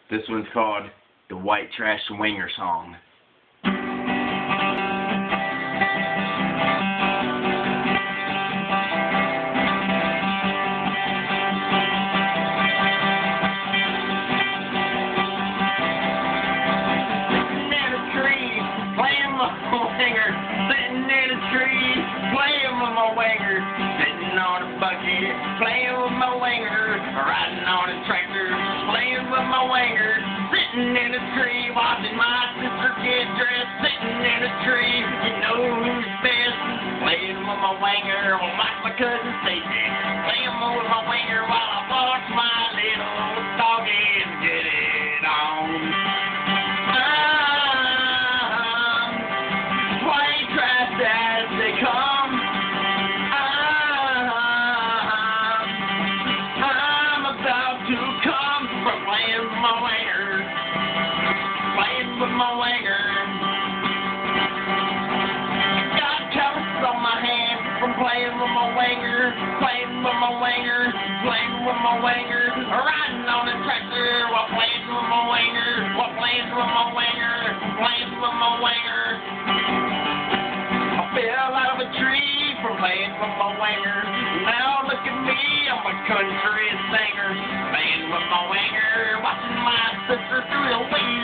This one's called the White Trash Winger Song. Sitting in a tree, playing with my winger. Sitting on a bucket, playing with my winger. Riding on a tractor, playing with my winger. Sitting in a tree, watching my sister get dressed. Sitting in a tree, you know who's best. Playing with my winger, well, like my cousin Stacy. Playing with my winger while I watch my little doggies get it on. As they come, I'm about to come from playing with my winger, playing with my winger. Got calluses on my hand from playing with my winger, playing with my winger, playing with my winger. Riding on a tractor while playing with my winger, while playing with my winger, playing with my winger. Fell out of a tree from playing with my winger. Now look at me, I'm a country singer. Playing with my winger, watching my sister through the weeds.